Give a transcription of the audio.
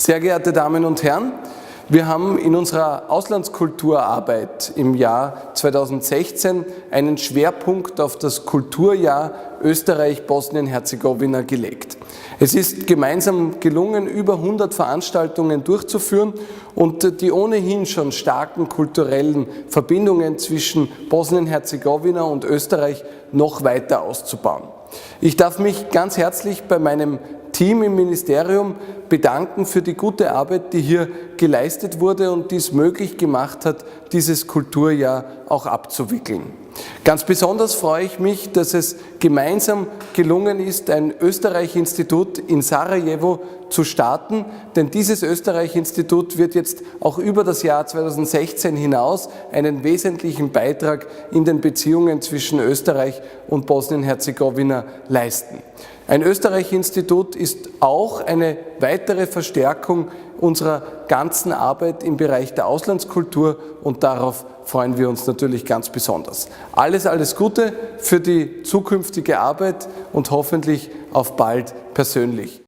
Sehr geehrte Damen und Herren, wir haben in unserer Auslandskulturarbeit im Jahr 2016 einen Schwerpunkt auf das Kulturjahr Österreich-Bosnien-Herzegowina gelegt. Es ist gemeinsam gelungen, über 100 Veranstaltungen durchzuführen und die ohnehin schon starken kulturellen Verbindungen zwischen Bosnien-Herzegowina und Österreich noch weiter auszubauen. Ich darf mich ganz herzlich bei meinem Team im Ministerium bedanken für die gute Arbeit, die hier geleistet wurde und die es möglich gemacht hat, dieses Kulturjahr auch abzuwickeln. Ganz besonders freue ich mich, dass es gemeinsam gelungen ist, ein Österreich-Institut in Sarajevo zu starten, denn dieses Österreich-Institut wird jetzt auch über das Jahr 2016 hinaus einen wesentlichen Beitrag in den Beziehungen zwischen Österreich und Bosnien-Herzegowina leisten. Ein Österreich-Institut ist auch eine weitere Verstärkung unserer ganzen Arbeit im Bereich der Auslandskultur und darauf freuen wir uns natürlich ganz besonders. Alles Gute für die zukünftige Arbeit und hoffentlich auf bald persönlich.